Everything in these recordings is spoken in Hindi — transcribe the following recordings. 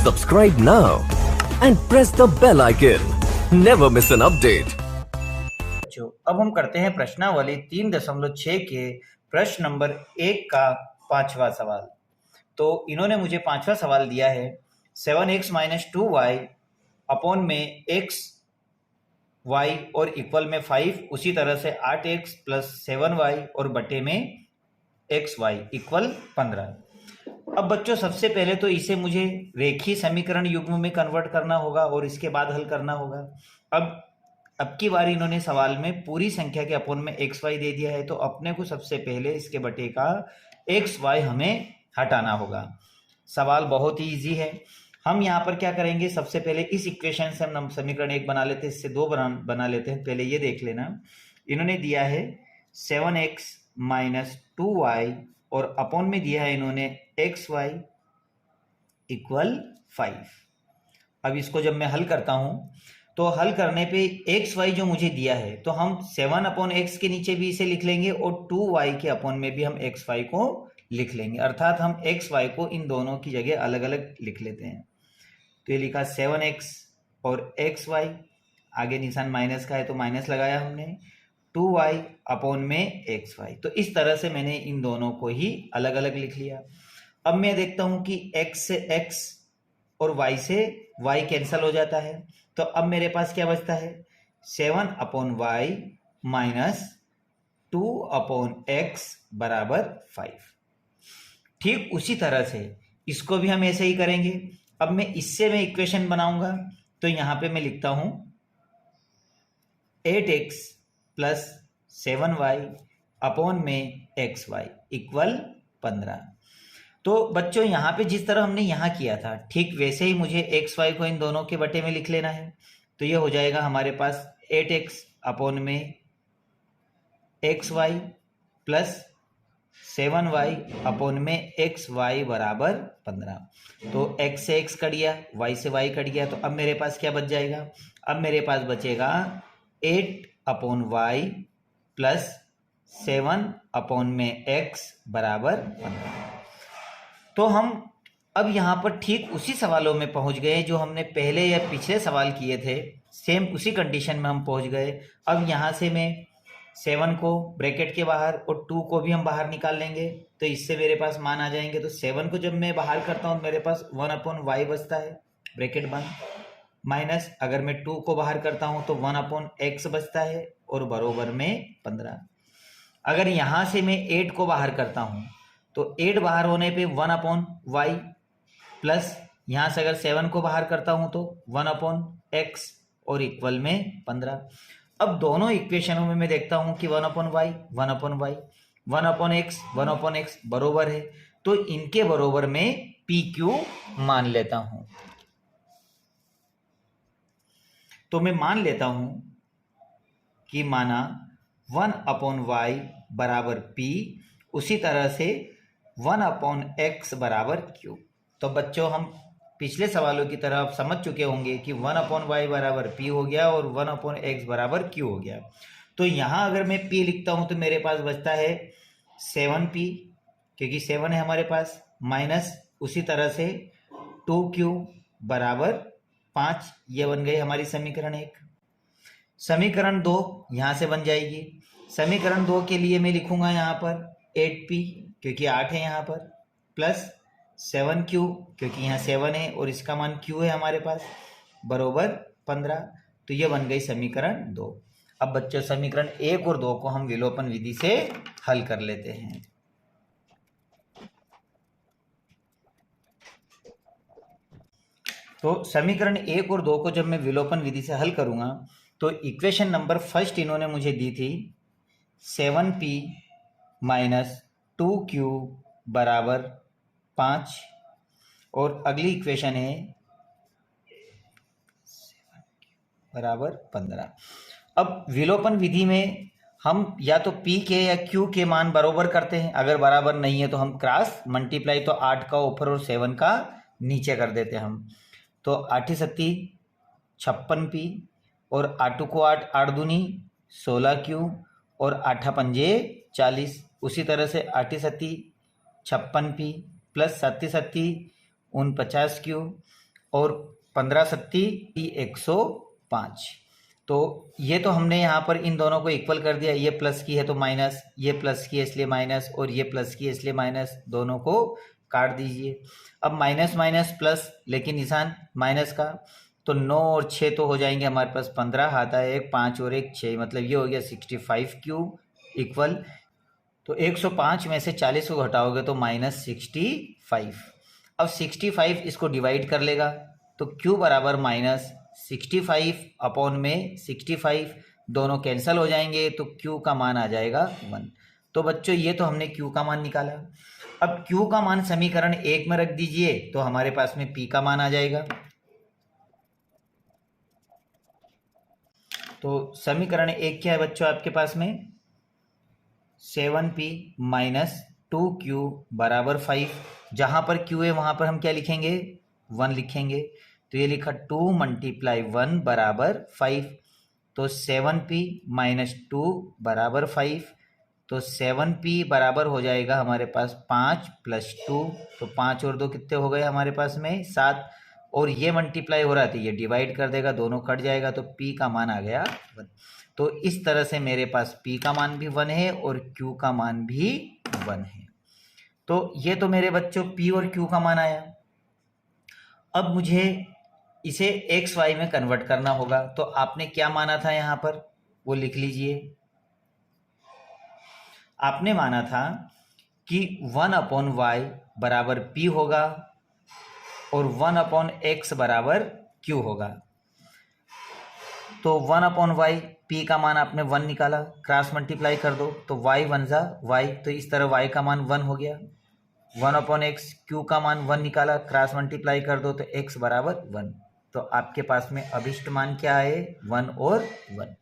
Subscribe now and press the bell icon. Never miss an update. अब हम करते हैं प्रश्नावली 3.6 के प्रश्न नंबर 1 का 5वां सवाल। तो इन्होंने मुझे 5वां सवाल दिया है 7x - 2y अपॉन में x y और इक्वल में 5, उसी तरह से 8x + 7y और बटे में xy इक्वल 15। अब बच्चों सबसे पहले तो इसे मुझे रेखीय समीकरण युग्म में कन्वर्ट करना होगा और इसके बाद हल करना होगा। अब की बार इन्होंने सवाल में पूरी संख्या के अपोन में एक्स वाई दे दिया है, तो अपने को सबसे पहले इसके बटे का एक्स वाई हमें हटाना होगा। सवाल बहुत ही इजी है। हम यहाँ पर क्या करेंगे, सबसे पहले इस इक्वेशन से हम समीकरण 1 बना लेते हैं, इससे 2 बना लेते हैं। पहले ये देख लेना, इन्होंने दिया है 7x - 2y और अपोन में दिया है इन्होंने एक्स वाई इक्वल 5। अब इसको जब मैं हल करता हूं तो हल करने पे एक्स वाई जो मुझे दिया है, तो हम 7/x के नीचे भी इसे लिख लेंगे और 2y के अपोन में भी हम एक्स वाई को लिख लेंगे। अर्थात हम एक्स वाई को इन दोनों की जगह अलग अलग लिख लेते हैं। तो ये लिखा 7x और एक्स वाई, आगे निशान माइनस का है तो माइनस लगाया हमने, 2y अपोन में एक्स वाई। तो इस तरह से मैंने इन दोनों को ही अलग अलग लिख लिया। अब मैं देखता हूं कि x से x और y से y कैंसिल हो जाता है, तो अब मेरे पास क्या बचता है 7/y - 2/x बराबर 5। ठीक उसी तरह से इसको भी हम ऐसे ही करेंगे। अब इससे मैं इक्वेशन बनाऊंगा, तो यहां पे मैं लिखता हूं 8x + 7y अपोन में xy इक्वल 15। तो बच्चों यहाँ पे जिस तरह हमने यहाँ किया था, ठीक वैसे ही मुझे एक्स वाई को इन दोनों के बटे में लिख लेना है। तो ये हो जाएगा हमारे पास 8x अपोन में x y plus 7y upon में एक्स वाई बराबर 15। तो x से x कट गया, y से y कट गया, तो अब मेरे पास क्या बच जाएगा, अब मेरे पास बचेगा 8/y प्लस 7 अपोन में x बराबर 15। तो हम अब यहाँ पर ठीक उसी सवालों में पहुंच गए जो हमने पहले या पिछले सवाल किए थे, सेम उसी कंडीशन में हम पहुंच गए। अब यहाँ से मैं 7 को ब्रैकेट के बाहर और 2 को भी हम बाहर निकाल लेंगे, तो इससे मेरे पास मान आ जाएंगे। तो 7 को जब मैं बाहर करता हूँ मेरे पास 1/y बचता है, ब्रैकेट बंद, माइनस अगर मैं 2 को बाहर करता हूँ तो 1/x बचता है और बरोबर में 15। अगर यहाँ से मैं 8 को बाहर करता हूँ तो 8 बाहर होने पे 1/y प्लस यहाँ से अगर 7 को बाहर करता हूँ तो 1/x और इक्वल में 15। अब दोनों इक्वेशनों में मैं देखता हूँ कि 1/y 1/y 1/x 1/x बरोबर है, तो इनके बरोबर में PQ मान लेता हूँ। तो मैं मान लेता हूँ कि माना 1/y बराबर P, उसी तरह से 1/x बराबर Q। तो बच्चों हम पिछले सवालों की तरह आप समझ चुके होंगे कि 1/y बराबर P हो गया और 1/x बराबर Q हो गया। तो यहाँ अगर मैं P लिखता हूँ तो मेरे पास बचता है 7P, क्योंकि 7 है हमारे पास, माइनस उसी तरह से 2Q बराबर 5। ये बन गई हमारी समीकरण 1। समीकरण 2 यहाँ से बन जाएगी। समीकरण 2 के लिए मैं लिखूंगा यहाँ पर 8P, क्योंकि 8 है यहाँ पर, प्लस 7Q क्योंकि यहाँ 7 है और इसका मान Q है हमारे पास, बरोबर 15। तो ये बन गई समीकरण 2। अब बच्चों समीकरण 1 और 2 को हम विलोपन विधि से हल कर लेते हैं। तो समीकरण 1 और 2 को जब मैं विलोपन विधि से हल करूंगा तो इक्वेशन नंबर फर्स्ट इन्होंने मुझे दी थी 7P - 2Q बराबर 5 और अगली इक्वेशन है बराबर 15। अब विलोपन विधि में हम या तो P के या Q के मान बराबर करते हैं, अगर बराबर नहीं है तो हम क्रॉस मल्टीप्लाई, तो 8 का ऊपर और 7 का नीचे कर देते हैं हम। तो 8 सत्ती 56P और 8 को 8 8 दूनी 16Q और 8 पंजे 40। उसी तरह से 8 Satti 56P plus 7 Satti 49Q और 15 सत्ती 105। तो ये तो हमने यहाँ पर इन दोनों को इक्वल कर दिया, ये प्लस की है तो माइनस, ये प्लस की है इसलिए माइनस, और ये प्लस की है इसलिए माइनस, दोनों को काट दीजिए। अब माइनस माइनस प्लस, लेकिन निशान माइनस का, तो 9 और 6 तो हो जाएंगे हमारे पास 15, हाथ आया एक 5 और एक 6, मतलब ये हो गया 65 क्यूब इक्वल, तो 105 में से 40 को घटाओगे तो -65। अब 65 इसको डिवाइड कर लेगा, तो क्यू बराबर -65 अपॉन में 65, दोनों कैंसिल हो जाएंगे तो क्यू का मान आ जाएगा 1। तो बच्चों ये तो हमने क्यू का मान निकाला। अब क्यू का मान समीकरण 1 में रख दीजिए तो हमारे पास में पी का मान आ जाएगा। तो समीकरण 1 क्या है बच्चों आपके पास में, 7p माइनस 2q बराबर 5। जहाँ पर q है वहाँ पर हम क्या लिखेंगे, 1 लिखेंगे। तो ये लिखा 2 मल्टीप्लाई 1 बराबर 5, तो 7p माइनस 2 बराबर 5। तो 7p बराबर हो जाएगा हमारे पास 5 प्लस 2, तो 5 और 2 कितने हो गए हमारे पास में 7, और ये मल्टीप्लाई हो रहा था ये डिवाइड कर देगा, दोनों कट जाएगा, तो p का मान आ गया 1। तो इस तरह से मेरे पास p का मान भी 1 है और q का मान भी 1 है। तो ये तो मेरे बच्चों p और q का मान आया। अब मुझे इसे एक्स वाई में कन्वर्ट करना होगा, तो आपने क्या माना था यहाँ पर वो लिख लीजिए। आपने माना था कि 1/y बराबर p होगा और 1/x बराबर q होगा। तो 1/y p का मान आपने 1 निकाला, क्रॉस मल्टीप्लाई कर दो तो y 1 जा y, तो इस तरह y का मान 1 हो गया। 1/x q का मान 1 निकाला, क्रॉस मल्टीप्लाई कर दो तो x बराबर 1। तो आपके पास में अभिष्ट मान क्या है, 1 और 1।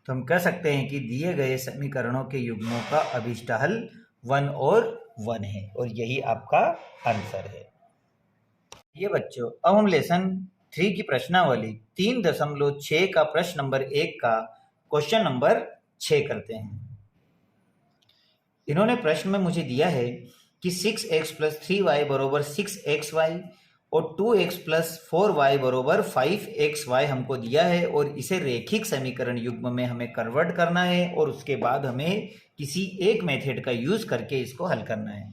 तो हम कह सकते हैं कि दिए गए समीकरणों के युग्मों का अभिष्ट हल 1 और 1 है, और यही आपका आंसर है। ये बच्चों अब हम लेसन 3 की प्रश्नावली 3.6 का प्रश्न नंबर 1 का क्वेश्चन नंबर 6 करते हैं। इन्होंने प्रश्न में मुझे दिया है कि 6x प्लस 3y बरोबर 6xy और 2x प्लस 4y बरोबर 5xy हमको दिया है, और इसे रेखिक समीकरण युग्म में हमें कन्वर्ट करना है, और उसके बाद हमें किसी एक मेथड का यूज करके इसको हल करना है।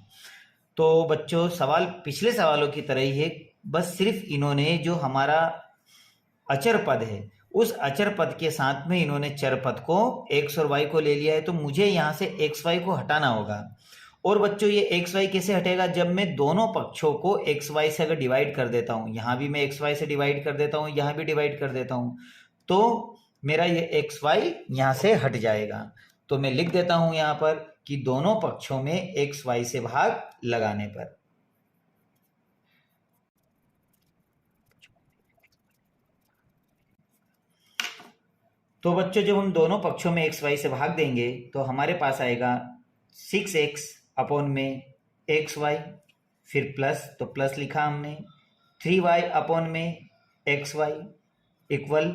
तो बच्चों सवाल पिछले सवालों की तरह ही है, बस सिर्फ इन्होंने जो हमारा अचर पद है उस अचर पद के साथ में इन्होंने चर पद को x और y को ले लिया है, तो मुझे यहाँ से एक्स वाई को हटाना होगा। और बच्चों ये एक्स वाई कैसे हटेगा, जब मैं दोनों पक्षों को एक्स वाई से अगर डिवाइड कर देता हूँ, यहाँ भी मैं एक्स वाई से डिवाइड कर देता हूँ, यहाँ भी डिवाइड कर देता हूँ, तो मेरा ये एक्स वाई यहाँ से हट जाएगा। तो मैं लिख देता हूँ यहाँ पर कि दोनों पक्षों में एक्स वाई से भाग लगाने पर। तो बच्चों जब हम दोनों पक्षों में एक्स वाई से भाग देंगे तो हमारे पास आएगा 6x अपॉन में एक्स वाई, फिर प्लस, तो प्लस लिखा हमने, 3y अपॉन में x y equal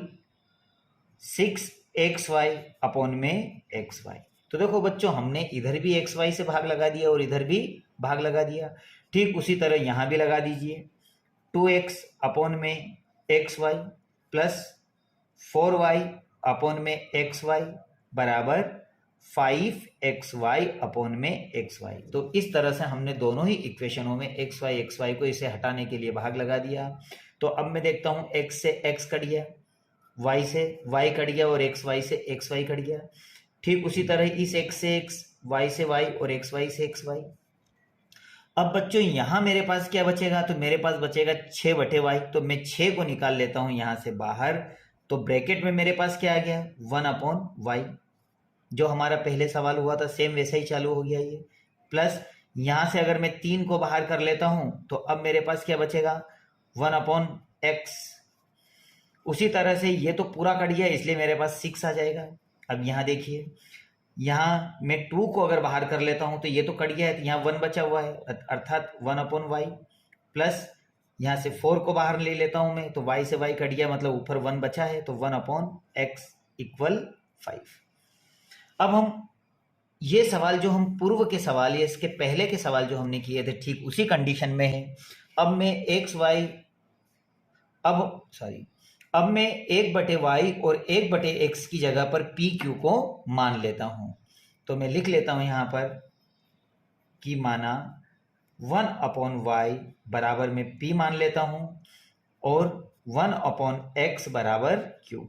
6xy upon में एक्स वाई। तो देखो बच्चों हमने इधर भी एक्स वाई से भाग लगा दिया और इधर भी भाग लगा दिया, ठीक उसी तरह यहाँ भी लगा दीजिए। 2x अपॉन में x y plus 4y upon में एक्स वाई बराबर 5xy अपॉन में एक्स वाई। तो इस तरह से हमने दोनों ही इक्वेशनों में एक्स वाई को इसे हटाने के लिए भाग लगा दिया। तो अब मैं देखता हूँ x से x कट गया, y से y कट गया और एक्स वाई से एक्स वाई कट गया। ठीक उसी तरह इस x से x, y से y और एक्स वाई से एक्स वाई। अब बच्चों यहाँ मेरे पास क्या बचेगा, तो मेरे पास बचेगा 6/y, तो मैं 6 को निकाल लेता हूँ यहाँ से बाहर, तो ब्रैकेट में मेरे पास क्या आ गया 1/y, जो हमारा पहले सवाल हुआ था सेम वैसा ही चालू हो गया ये, प्लस यहाँ से अगर मैं 3 को बाहर कर लेता हूँ तो अब मेरे पास क्या बचेगा 1/x। उसी तरह से ये तो पूरा कट गया इसलिए मेरे पास 6 आ जाएगा। अब यहाँ देखिए, यहाँ मैं 2 को अगर बाहर कर लेता हूँ तो ये तो कट गया है, तो यहाँ 1 बचा हुआ है, अर्थात 1/y, प्लस यहाँ से 4 को बाहर ले लेता हूँ मैं, तो y से y कट गया, मतलब ऊपर 1 बचा है, तो 1/x इक्वल 5। अब हम ये सवाल जो हम पूर्व के सवाल या इसके पहले के सवाल जो हमने किए थे ठीक उसी कंडीशन में है। अब मैं अब मैं 1/y और 1/x की जगह पर पी क्यू को मान लेता हूं। तो मैं लिख लेता हूं यहां पर कि माना 1/y बराबर में p मान लेता हूं और 1/x बराबर q।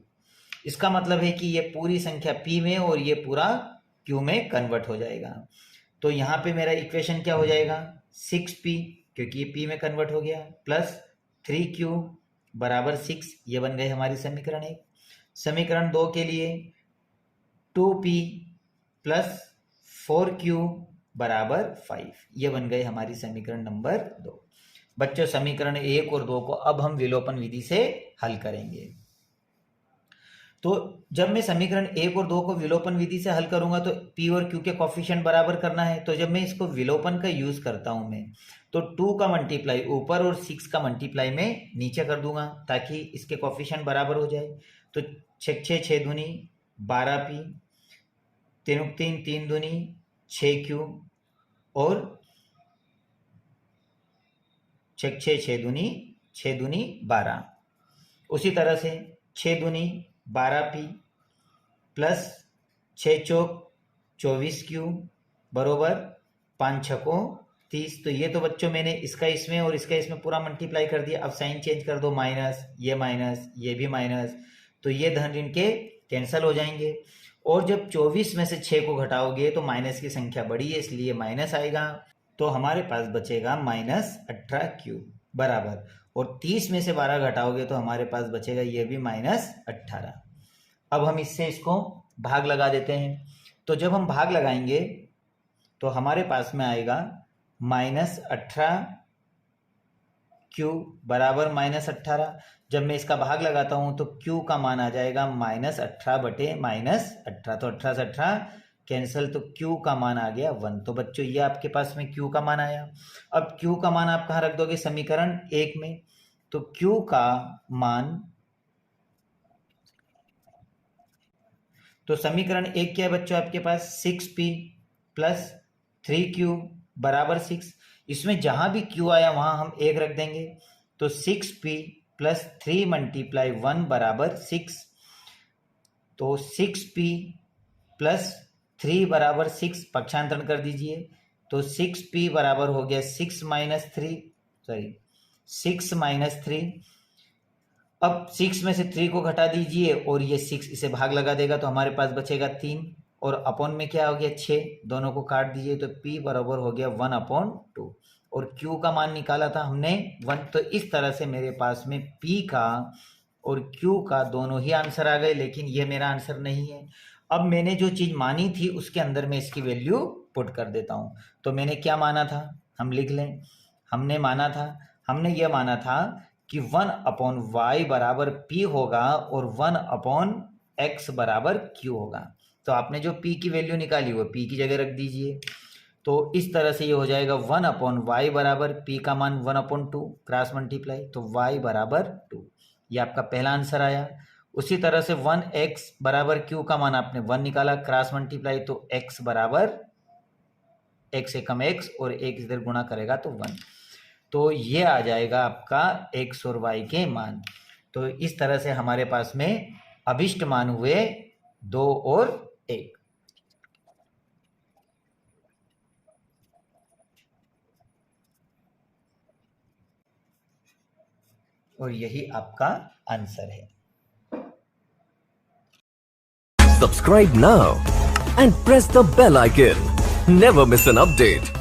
इसका मतलब है कि ये पूरी संख्या p में और ये पूरा q में कन्वर्ट हो जाएगा। तो यहाँ पे मेरा इक्वेशन क्या हो जाएगा, 6p क्योंकि ये p में कन्वर्ट हो गया प्लस 3q बराबर 6। ये बन गए हमारी समीकरण 1। समीकरण 2 के लिए 2p प्लस 4q बराबर 5। ये बन गए हमारी समीकरण नंबर 2। बच्चों समीकरण 1 और 2 को अब हम विलोपन विधि से हल करेंगे। तो जब मैं समीकरण 1 और 2 को विलोपन विधि से हल करूंगा तो p और q के कोफिशिएंट बराबर करना है। तो जब मैं इसको विलोपन का यूज करता हूं मैं तो 2 का मल्टीप्लाई ऊपर और 6 का मल्टीप्लाई में नीचे कर दूंगा ताकि इसके कोफिशिएंट बराबर हो जाए। तो 6 दूनी 12p, 3 3 दूनी 6q और 6 दूनी 12। उसी तरह से 6 दूनी 12p प्लस 6 चौक 24q बरोबर 5 छकों 30। तो ये तो बच्चों मैंने इसका इसमें और इसका इसमें पूरा मल्टीप्लाई कर दिया। अब साइन चेंज कर दो, माइनस ये भी माइनस, तो ये धन ऋण के कैंसिल हो जाएंगे। और जब 24 में से 6 को घटाओगे तो माइनस की संख्या बड़ी है इसलिए माइनस आएगा। तो हमारे पास बचेगा -18q बराबर, और 30 में से 12 घटाओगे तो हमारे पास बचेगा ये भी -18। अब हम इससे इसको भाग लगा देते हैं। तो जब हम भाग लगाएंगे तो हमारे पास में आएगा -18q बराबर -18। जब मैं इसका भाग लगाता हूं तो q का मान आ जाएगा -18 बटे -18। तो 18 से 18 कैंसिल, तो q का मान आ गया 1। तो बच्चों ये आपके पास में q का मान आया। अब q का मान आप कहाँ रख दोगे, समीकरण 1 में। तो q का मान, तो समीकरण 1 क्या है बच्चों आपके पास, 6p प्लस 3q बराबर 6। इसमें जहां भी q आया वहां हम 1 रख देंगे। तो 6p प्लस 3 मल्टीप्लाई 1 बराबर 6। तो 6p प्लस 3 बराबर 6, पक्षांतरण कर दीजिए। तो 6p बराबर हो गया 6 माइनस 3। अब 6 में से 3 को घटा दीजिए और ये 6 इसे भाग लगा देगा तो हमारे पास बचेगा 3, और अपॉन में क्या हो गया 6, दोनों को काट दीजिए तो p बराबर हो गया 1/2। और q का मान निकाला था हमने 1। तो इस तरह से मेरे पास में p का और q का दोनों ही आंसर आ गए, लेकिन ये मेरा आंसर नहीं है। अब मैंने जो चीज मानी थी उसके अंदर में इसकी वैल्यू पुट कर देता हूं। तो मैंने क्या माना था, हम लिख लें। हमने ये माना था कि 1/y बराबर p होगा और 1/x बराबर q होगा। तो आपने जो p की वैल्यू निकाली वो p की जगह रख दीजिए। तो इस तरह से ये हो जाएगा 1/y बराबर p का मान 1/2 क्रॉस मल्टीप्लाई, तो y बराबर 2। ये आपका पहला आंसर आया। उसी तरह से 1x बराबर q का मान आपने 1 निकाला, क्रॉस मल्टीप्लाई, तो x बराबर x से कम x और एक इधर गुणा करेगा तो 1। तो ये आ जाएगा आपका x और y के मान। तो इस तरह से हमारे पास में अभिष्ट मान हुए 2 और 1। और यही आपका आंसर है। Subscribe now and press the bell icon. Never miss an update.